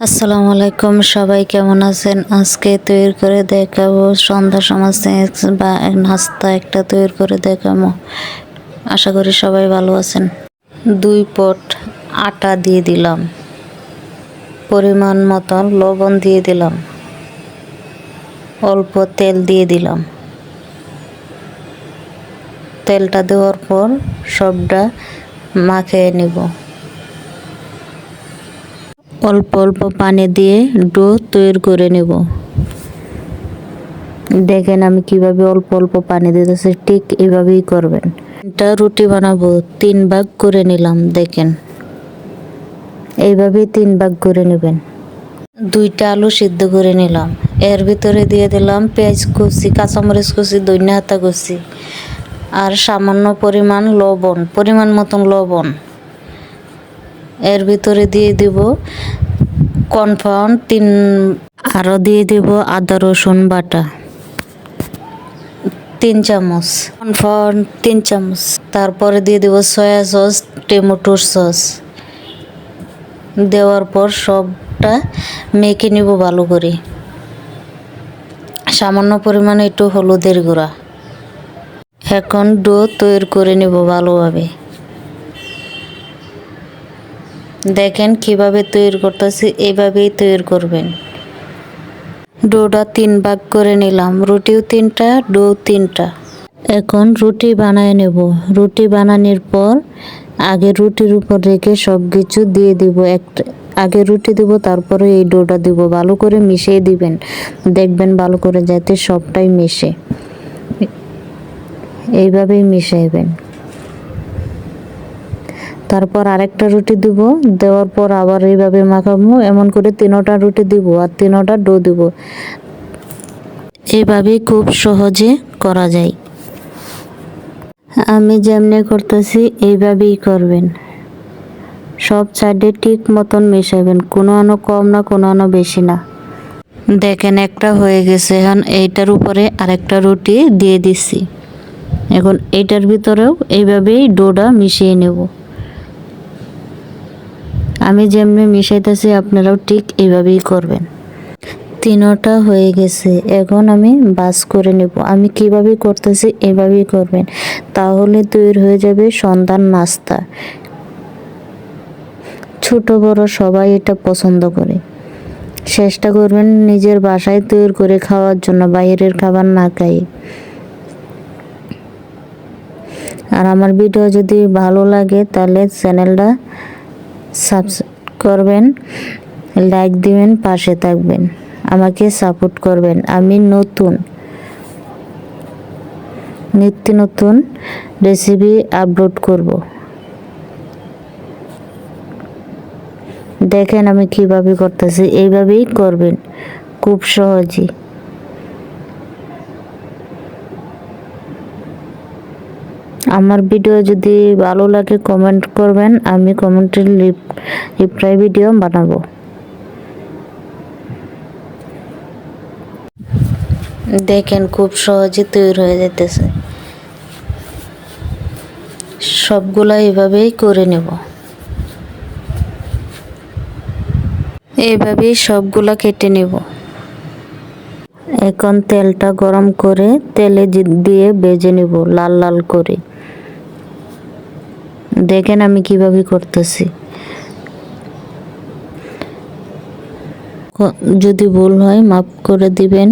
আসসালামু আলাইকুম, সবাই কেমন আছেন? আজকে তৈরি করে দেখাবো সন্ধ্যা সময় স্ন্যাক্স বা নাস্তা একটা তৈরি করে দেখাবো। আশা করি সবাই ভালো আছেন। 2 পট আটা দিয়ে দিলাম, পরিমাণ মতন লবণ দিয়ে দিলাম, অল্প তেল দিয়ে দিলাম। তেলটা দেওয়ার পর সবটা মাখিয়ে নেব। অল্প অল্প পানি দিয়ে ডো তৈরি করে নেব। দেখেন আমি কিভাবে অল্প অল্প পানি দিতেছি, ঠিক এভাবেই করবেন। এটা রুটি বানাবো, 3 ভাগ করে নিলাম। দেখেন এইভাবেই 3 ভাগ করে নেবেন। 2টা আলু সিদ্ধ করে নিলাম, এর ভিতরে দিয়ে দিলাম পেঁয়াজ কুচি, কাঁচামরিচ কুচি, ধনিয়া পাতা কুচি আর সামান্য পরিমাণ মতন লবণ। এর ভিতরে দিয়ে দিব কর্নফ্লাওয়ার 3, আরও দিয়ে দিব আদা রসুন বাটা 3 চামচ, কর্নফ্লাওয়ার 3 চামচ। তারপরে দিয়ে দিব সয়া সস, টমেটো সস। দেওয়ার পর সবটা মেখে নিব ভালো করে। সামান্য পরিমাণে একটু হলুদের গুঁড়া। এখন ডো তৈরি করে নেব ভালোভাবে। দেখেন কিভাবে তৈরি করতেছি, এইভাবেই তৈরি করবেন। ডোটা 3 ভাগ করে নিলাম, রুটিও 3টা, ডো 3টা। এখন রুটি বানায় নেব। রুটি বানানোর পর আগে রুটির উপর রেখে সব কিছু দিয়ে দিব। আগে রুটি দিব, তারপরে এই ডোটা দিব। ভালো করে মিশিয়ে দিবেন, দেখবেন ভালো করে যাতে সবটাই মিশে। এইভাবেই মিশাইবেন। তারপর আরেকটা রুটি দিব, দেওয়ার পর আবার এইভাবে মাখাবো। এমন করে 3টা রুটি দিব আর 3টা ডো দিব। এইভাবেই খুব সহজে করা যায়। আমি যেমনি করতেছি এইভাবেই করবেন। সব সাইডে ঠিক মতন মেশাবেন, কোনো আনো কম না, কোনো আনো বেশি না। দেখেন একটা হয়ে গেছে। এখন এইটার উপরে আরেকটা রুটি দিয়ে দিচ্ছি। এখন এইটার ভিতরেও এইভাবেই ডোটা মিশিয়ে নেব। আমি যেমনি মিশাইতেছি আপনারাও ঠিক এইভাবেই করবেন। 3টা হয়ে গেছে, এখন আমি বাস করে নেব। আমি কিভাবে করতেছি এভাবেই করবেন, তাহলে তৈরি হয়ে যাবে সন্ধ্যার নাস্তা। ছোট বড় সবাই এটা পছন্দ করে। চেষ্টা করবেন নিজের বাসায় তৈরি করে খাওয়ার জন্য, বাইরের খাবার না খাই। আর আমার ভিডিও যদি ভালো লাগে তাহলে চ্যানেলটা সাবস্ক্রাইব করবেন, লাইক দিবেন, পাশে থাকবেন, আমাকে সাপোর্ট করবেন। আমি নিত্য নতুন রেসিপি আপলোড করব। দেখেন আমি কিভাবে করতেছি, এইভাবেই করবেন, খুব সহজেই। আমার ভিডিও যদি ভালো লাগে কমেন্ট করবেন, আমি কমেন্টের রিপ্লাই ভিডিও বানাবো। দেখেন খুব সহজে তৈরি হয়ে যেতেছে। সবগুলা এভাবেই করে নেব। এইভাবেই সবগুলা কেটে নেব। এখন তেলটা গরম করে তেলে দিয়ে ভেজে নেব লাল লাল করে। দেখেন আমি কিভাবে করতেছি। যদি ভুল হয় মাফ করে দিবেন।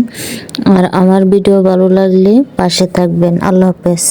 আর আমার ভিডিও ভালো লাগলে পাশে থাকবেন। আল্লাহ হাফেজ।